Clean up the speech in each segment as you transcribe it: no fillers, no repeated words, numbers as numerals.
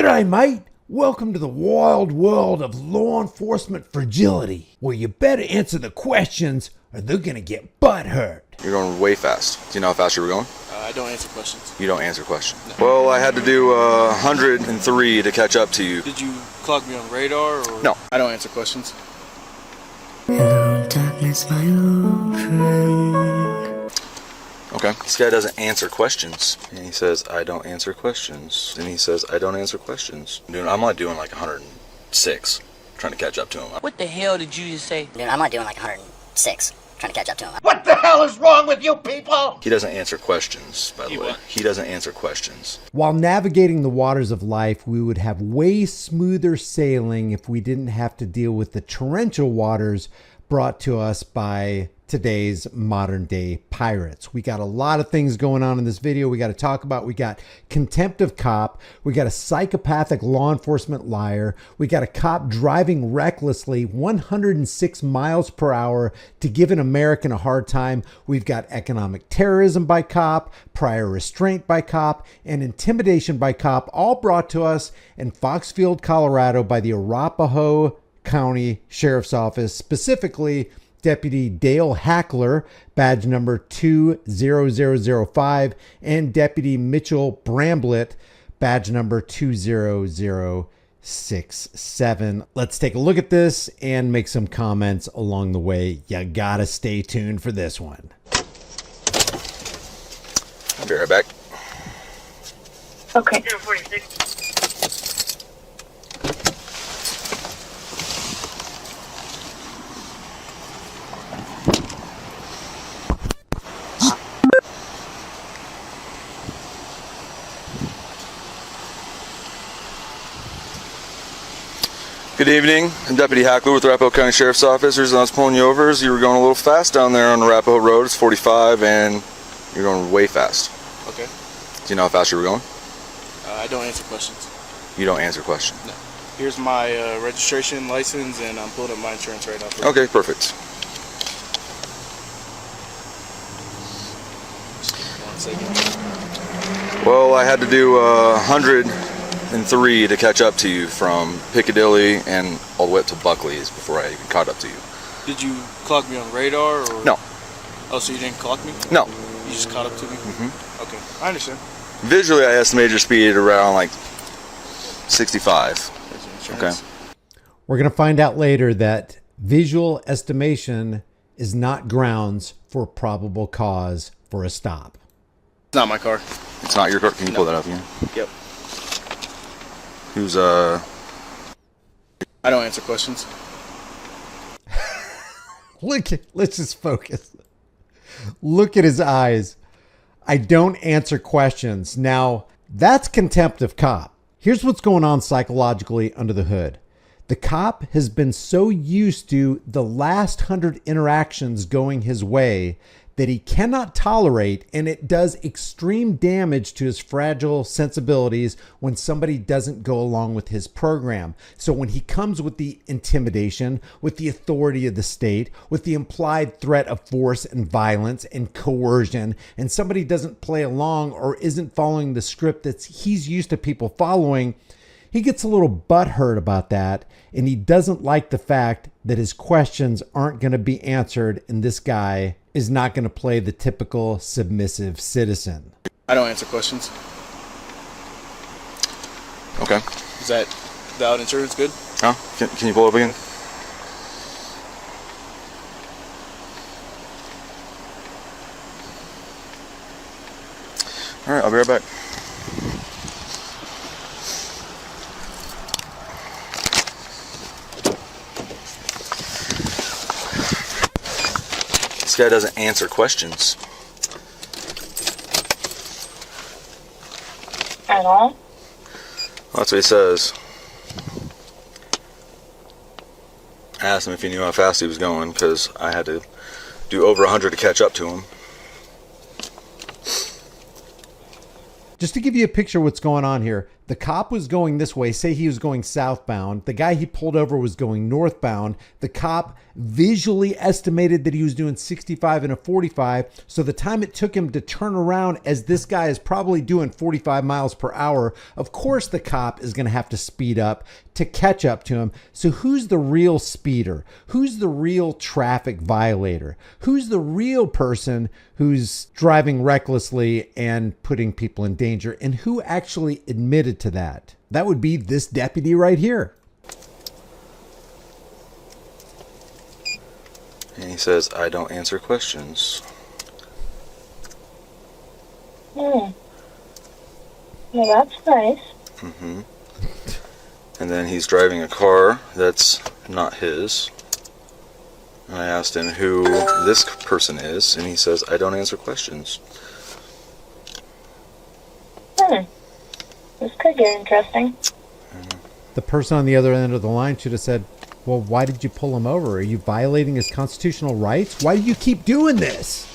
G'day, mate. Welcome to the wild world of law enforcement fragility, where you better answer the questions or they're gonna get butt hurt. You're going way fast. Do you know how fast you were going? I don't answer questions. You don't answer questions. No. Well, I had to do 103 to catch up to you. Did you clock me on radar or? No. I don't answer questions. Hello, darkness, my old friend. Okay. This guy doesn't answer questions. And he says, I don't answer questions. And he says, I don't answer questions. Dude, I'm not doing like 106, trying to catch up to him. What the hell did you just say? Dude, I'm not doing like 106, trying to catch up to him. What the hell is wrong with you people? He doesn't answer questions, by the way. What? He doesn't answer questions. While navigating the waters of life, we would have way smoother sailing if we didn't have to deal with the torrential waters brought to us by today's modern day pirates. We got a lot of things going on in this video we got to talk about. We got contempt of cop. We got a psychopathic law enforcement liar. We got a cop driving recklessly 106 miles per hour to give an American a hard time. We've got economic terrorism by cop, prior restraint by cop, and intimidation by cop, all brought to us in Foxfield, Colorado by the Arapahoe County Sheriff's Office, specifically Deputy Dale Hackler, badge number 20005, and Deputy Mitchell Bramblett, badge number 20067. Let's take a look at this and make some comments along the way. You gotta stay tuned for this one. I'll be right back. Okay. 46. Good evening. I'm Deputy Hackler with the Arapahoe County Sheriff's Office. The reason I was pulling you over is you were going a little fast down there on the Arapahoe Road. It's 45 and you're going way fast. Okay. Do you know how fast you were going? I don't answer questions. You don't answer questions. No. Here's my registration, license, and I'm pulling up my insurance right now. Okay, perfect. 1 second. Well, I had to do 103 to catch up to you from Piccadilly and all the way up to Buckley's before I even caught up to you. Did you clock me on radar or? No. Oh, so you didn't clock me? No. You just caught up to me? Mm-hmm. Okay, I understand. Visually, I estimated your speed around like 65. There's your insurance. Okay. We're going to find out later that visual estimation is not grounds for probable cause for a stop. It's not my car. It's not your car. Can you pull that up again? Yep. Who's I don't answer questions. Let's just focus. Look at his eyes. I don't answer questions. Now, that's contempt of cop. Here's what's going on psychologically under the hood. The cop has been so used to the last 100 interactions going his way that he cannot tolerate, and it does extreme damage to his fragile sensibilities when somebody doesn't go along with his program. So when he comes with the intimidation, with the authority of the state, with the implied threat of force and violence and coercion, and somebody doesn't play along or isn't following the script that he's used to people following, he gets a little butthurt about that, and he doesn't like the fact that his questions aren't going to be answered, and this guy is not going to play the typical submissive citizen. I don't answer questions. okay? Is that valid insurance good? Huh? Can you pull up again? All right, I'll be right back. This guy doesn't answer questions. At all? Well, that's what he says. I asked him if he knew how fast he was going because I had to do over 100 to catch up to him. Just to give you a picture of what's going on here, The cop was going this way. Say he was going southbound. The guy he pulled over was going northbound. The cop visually estimated that he was doing 65 and a 45. So the time it took him to turn around as this guy is probably doing 45 miles per hour, of course the cop is going to have to speed up to catch up to him. So who's the real speeder? Who's the real traffic violator? Who's the real person who's driving recklessly and putting people in danger? And who actually admitted to that? That would be this deputy right here. And he says, I don't answer questions. Well, that's nice. Mm-hmm. And then he's driving a car that's not his. And I asked him who this person is, and he says, I don't answer questions. This could get interesting. The person on the other end of the line should have said, well, why did you pull him over? Are you violating his constitutional rights? Why do you keep doing this?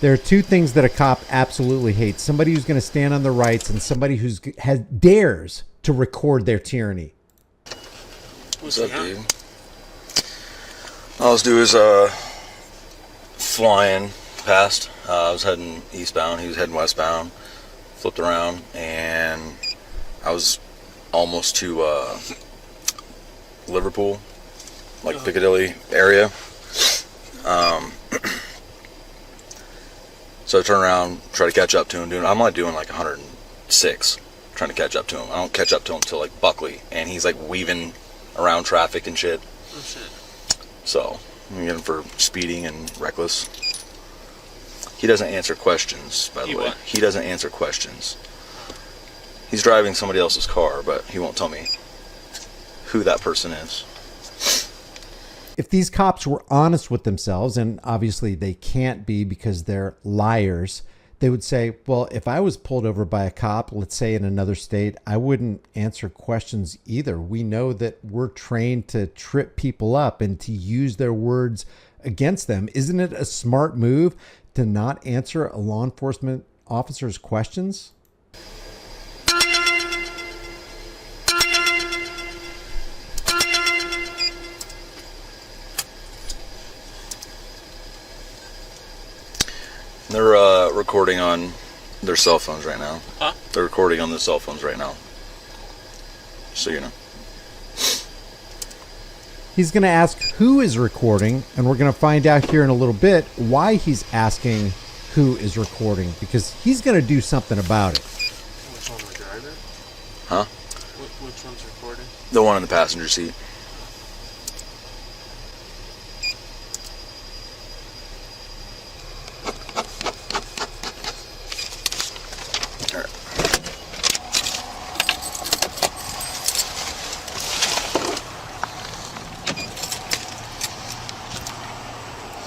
There are two things that a cop absolutely hates. Somebody who's going to stand on their rights and somebody who dares to record their tyranny. What's up, dude? All I was doing is flying past. I was heading eastbound. He was heading westbound. Flipped around, and I was almost to Liverpool, like Piccadilly area. So I turn around, try to catch up to him. I'm like doing like 106, trying to catch up to him. I don't catch up to him till like Buckley, and he's like weaving around traffic and shit. Oh shit. So I'm getting for speeding and reckless. He doesn't answer questions, by the way. What? He doesn't answer questions. He's driving somebody else's car, but he won't tell me who that person is. If these cops were honest with themselves, and obviously they can't be because they're liars, they would say, well, if I was pulled over by a cop, let's say in another state, I wouldn't answer questions either. We know that we're trained to trip people up and to use their words against them. Isn't it a smart move to not answer a law enforcement officer's questions? They're recording on their cell phones right now. Huh? They're recording on their cell phones right now. So you know. He's going to ask who is recording, and we're going to find out here in a little bit why he's asking who is recording, because he's going to do something about it. Which one, the driver? Huh? Which one's recording? The one in the passenger seat.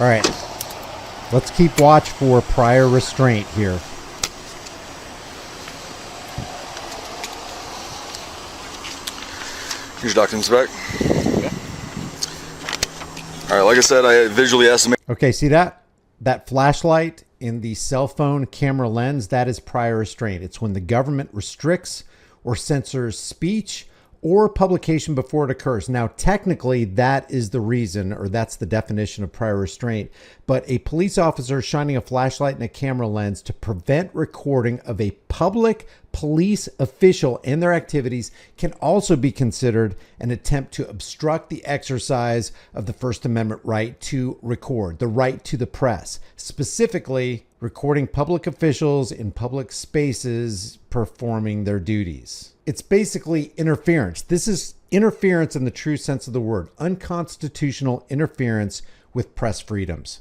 All right, let's keep watch for prior restraint here. Here's your documents back. Okay. All right, like I said, I visually estimate. Okay, see that? That flashlight in the cell phone camera lens, that is prior restraint. It's when the government restricts or censors speech or publication before it occurs. Now, technically, that is the reason, or that's the definition of prior restraint. But a police officer shining a flashlight in a camera lens to prevent recording of a public police official and their activities can also be considered an attempt to obstruct the exercise of the First Amendment right to record, the right to the press, specifically recording public officials in public spaces performing their duties. It's basically interference. This is interference in the true sense of the word, unconstitutional interference with press freedoms.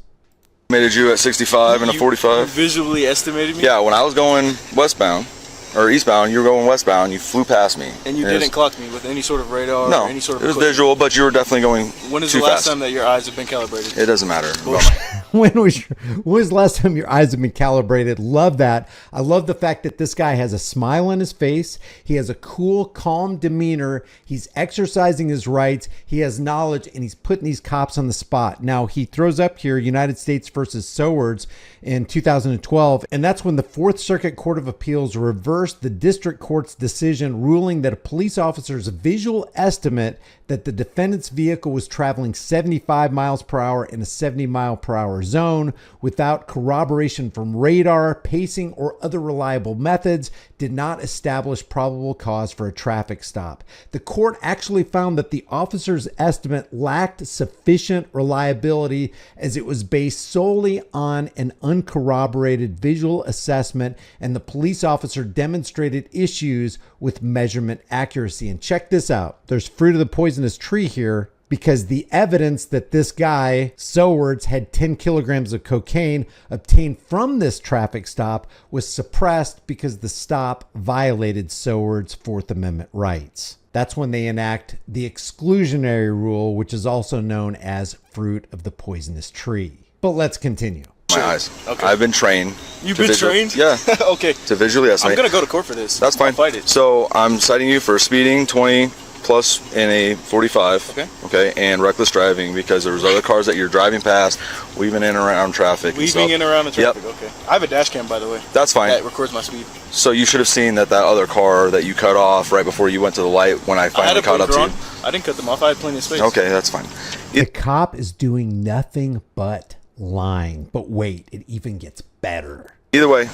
Estimated you at 65 and a 45. You visually estimated me? Yeah, when I was going westbound, or eastbound, you were going westbound, you flew past me. And you didn't clock me with any sort of radar no, or any sort of it was equipment. visual, but you were definitely going When is too the last fast. time that your eyes have been calibrated? It doesn't matter. Bullshit. When was the last time your eyes have been calibrated? Love that. I love the fact that this guy has a smile on his face. He has a cool, calm demeanor. He's exercising his rights. He has knowledge, and he's putting these cops on the spot. Now, he throws up here United States versus Sowards in 2012, and that's when the Fourth Circuit Court of Appeals reversed the district court's decision, ruling that a police officer's visual estimate that the defendant's vehicle was traveling 75 miles per hour in a 70 mile per hour zone without corroboration from radar, pacing, or other reliable methods did not establish probable cause for a traffic stop. The court actually found that the officer's estimate lacked sufficient reliability as it was based solely on an uncorroborated visual assessment, and the police officer demonstrated issues with measurement accuracy. And check this out. There's fruit of the poisonous tree here, because the evidence that this guy, Sowards, had 10 kilograms of cocaine obtained from this traffic stop was suppressed because the stop violated Sowards' Fourth Amendment rights. That's when they enact the exclusionary rule, which is also known as fruit of the poisonous tree. But let's continue. My eyes. Okay. I've been trained. You've been trained? Yeah. Okay. To visually estimate. I'm going to go to court for this. That's fine. I'll fight it. So I'm citing you for speeding 20 plus in a 45. Okay. Okay. And reckless driving because there was other cars that you're driving past, weaving in and around traffic. Weaving in and around the traffic. Yep. Okay. I have a dash cam, by the way. That's fine. That records my speed. So you should have seen that other car that you cut off right before you went to the light when I finally caught up to you. I didn't cut them off. I had plenty of space. Okay, that's fine. The cop is doing nothing but lying. But wait, it even gets better. Either way,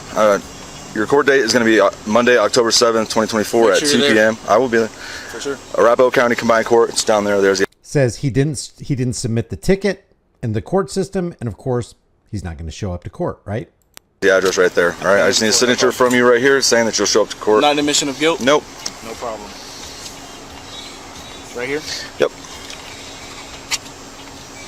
your court date is going to be Monday, October 7th, 2024 at 2 p.m. I will be there. For sure. Arapahoe County Combined Court. It's down there. There's the... Says he didn't submit the ticket in the court system, and of course, he's not going to show up to court, right? The address right there. All right, I just need a signature from you right here saying that you'll show up to court. Not an admission of guilt? Nope. No problem. Right here? Yep.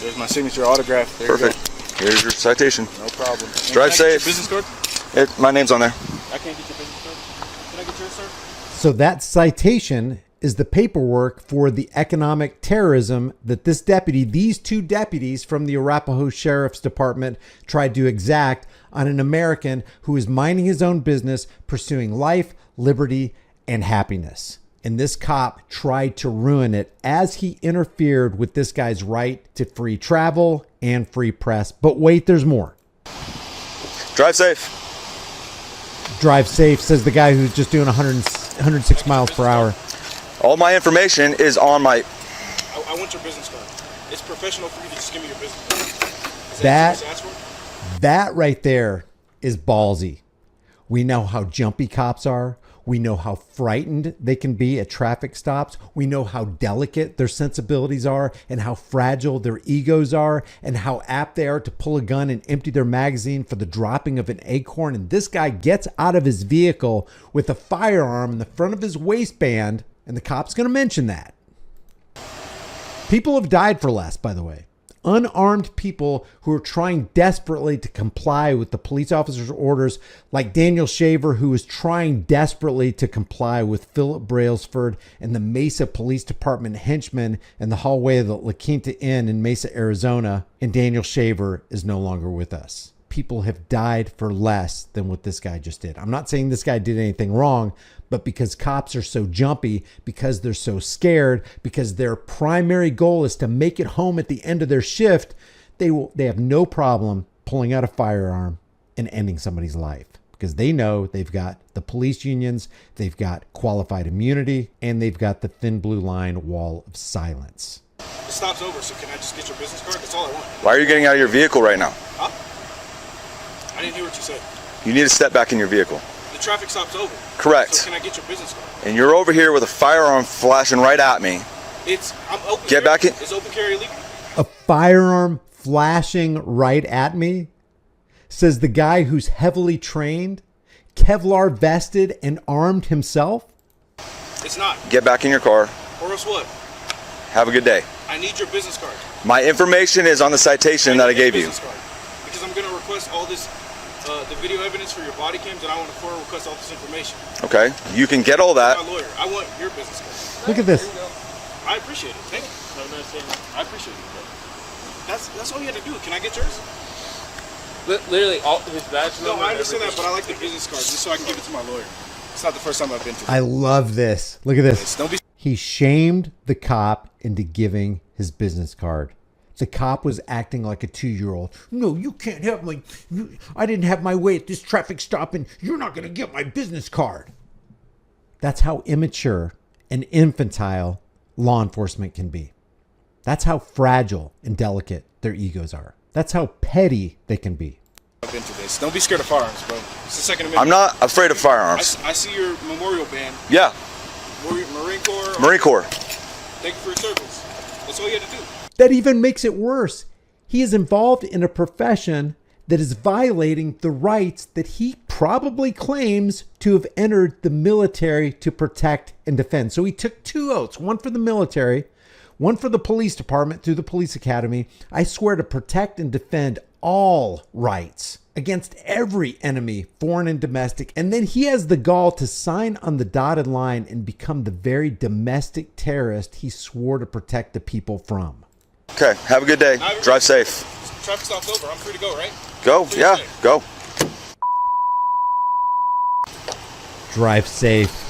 There's my signature autograph. There Perfect. You Here's your citation. go. No problem. And Drive can I get safe. your business card? My name's on there. I can't get your business card. Can I get yours, sir? So that citation is the paperwork for the economic terrorism that these two deputies from the Arapahoe Sheriff's Department tried to exact on an American who is minding his own business, pursuing life, liberty, and happiness. And this cop tried to ruin it as he interfered with this guy's right to free travel and free press. But wait, there's more. Drive safe. Drive safe, says the guy who's just doing 106 miles per hour. All my information is on my... I want your business card. It's professional for you to just give me your business card. Is That- what you asked for? That right there is ballsy. We know how jumpy cops are. We know how frightened they can be at traffic stops. We know how delicate their sensibilities are and how fragile their egos are and how apt they are to pull a gun and empty their magazine for the dropping of an acorn. And this guy gets out of his vehicle with a firearm in the front of his waistband, and the cop's going to mention that. People have died for less, by the way. Unarmed people who are trying desperately to comply with the police officer's orders, like Daniel Shaver, who is trying desperately to comply with Philip Brailsford and the Mesa Police Department henchmen in the hallway of the La Quinta Inn in Mesa, Arizona, and Daniel Shaver is no longer with us. People have died for less than what this guy just did. I'm not saying this guy did anything wrong, but because cops are so jumpy, because they're so scared, because their primary goal is to make it home at the end of their shift, they have no problem pulling out a firearm and ending somebody's life, because they know they've got the police unions, they've got qualified immunity, and they've got the thin blue line wall of silence. The stop's over, so can I just get your business card? That's all I want. Why are you getting out of your vehicle right now? Huh? I didn't hear what you said. You need to step back in your vehicle. The traffic stop's over. Correct. So can I get your business card? And you're over here with a firearm flashing right at me. I'm open. Get carry. back in. Is open carry illegal? A firearm flashing right at me, says the guy who's heavily trained, Kevlar vested, and armed himself. It's not. Get back in your car. Or else what? Have a good day. I need your business card. My information is on the citation that I gave you. Because I'm going to request all this, the video evidence for your body cams, and I want to request all this information. Okay, you can get all that. I'm my lawyer. I want your business card. Look at this. I appreciate it. Thank you. I appreciate it. That's all you had to do. Can I get yours? Literally, all his badge number. No, I understand that, but I like the business card just so I can give it to my lawyer. It's not the first time I've been to. I love this. Look at this. Don't be. He shamed the cop into giving his business card. The cop was acting like a 2-year-old. No, you can't have my... I didn't have my way at this traffic stop, and you're not going to get my business card. That's how immature and infantile law enforcement can be. That's how fragile and delicate their egos are. That's how petty they can be. I've been to this. Don't be scared of firearms, bro. It's the Second Amendment. I'm not afraid of firearms. I see your memorial band. Yeah, Marine Corps. Marine Corps. Thank you for your service. That's all you had to do. That even makes it worse. He is involved in a profession that is violating the rights that he probably claims to have entered the military to protect and defend. So he took 2 oaths, one for the military, one for the police department through the police academy. I swear to protect and defend all rights against every enemy, foreign and domestic. And then he has the gall to sign on the dotted line and become the very domestic terrorist he swore to protect the people from. Okay, have a good day. Drive safe. Traffic stop's over. I'm free to go, right? Go, yeah, go. Drive safe.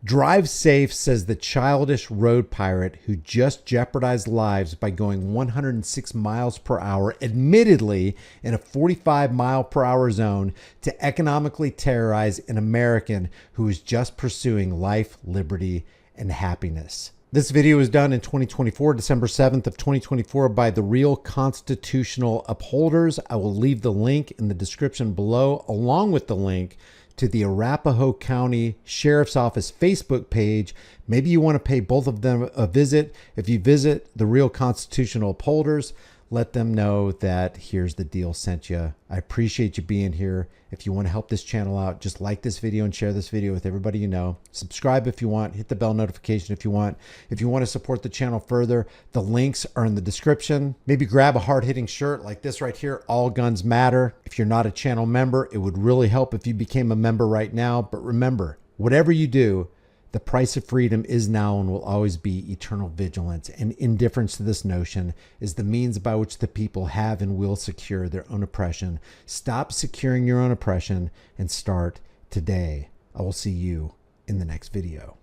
Drive safe, says the childish road pirate who just jeopardized lives by going 106 miles per hour, admittedly in a 45 mile per hour zone, to economically terrorize an American who is just pursuing life, liberty, and happiness. This video was done in 2024, December 7th of 2024 by the Real Constitutional Upholders. I will leave the link in the description below, along with the link to the Arapahoe County Sheriff's Office Facebook page. Maybe you want to pay both of them a visit. If you visit the Real Constitutional Upholders, let them know that Here's the Deal sent you. I appreciate you being here. If you want to help this channel out, just like this video and share this video with everybody you know. Subscribe if you want. Hit the bell notification if you want. If you want to support the channel further, the links are in the description. Maybe grab a hard-hitting shirt like this right here, All Guns Matter. If you're not a channel member, it would really help if you became a member right now. But remember, whatever you do, the price of freedom is now and will always be eternal vigilance, and indifference to this notion is the means by which the people have and will secure their own oppression. Stop securing your own oppression and start today. I will see you in the next video.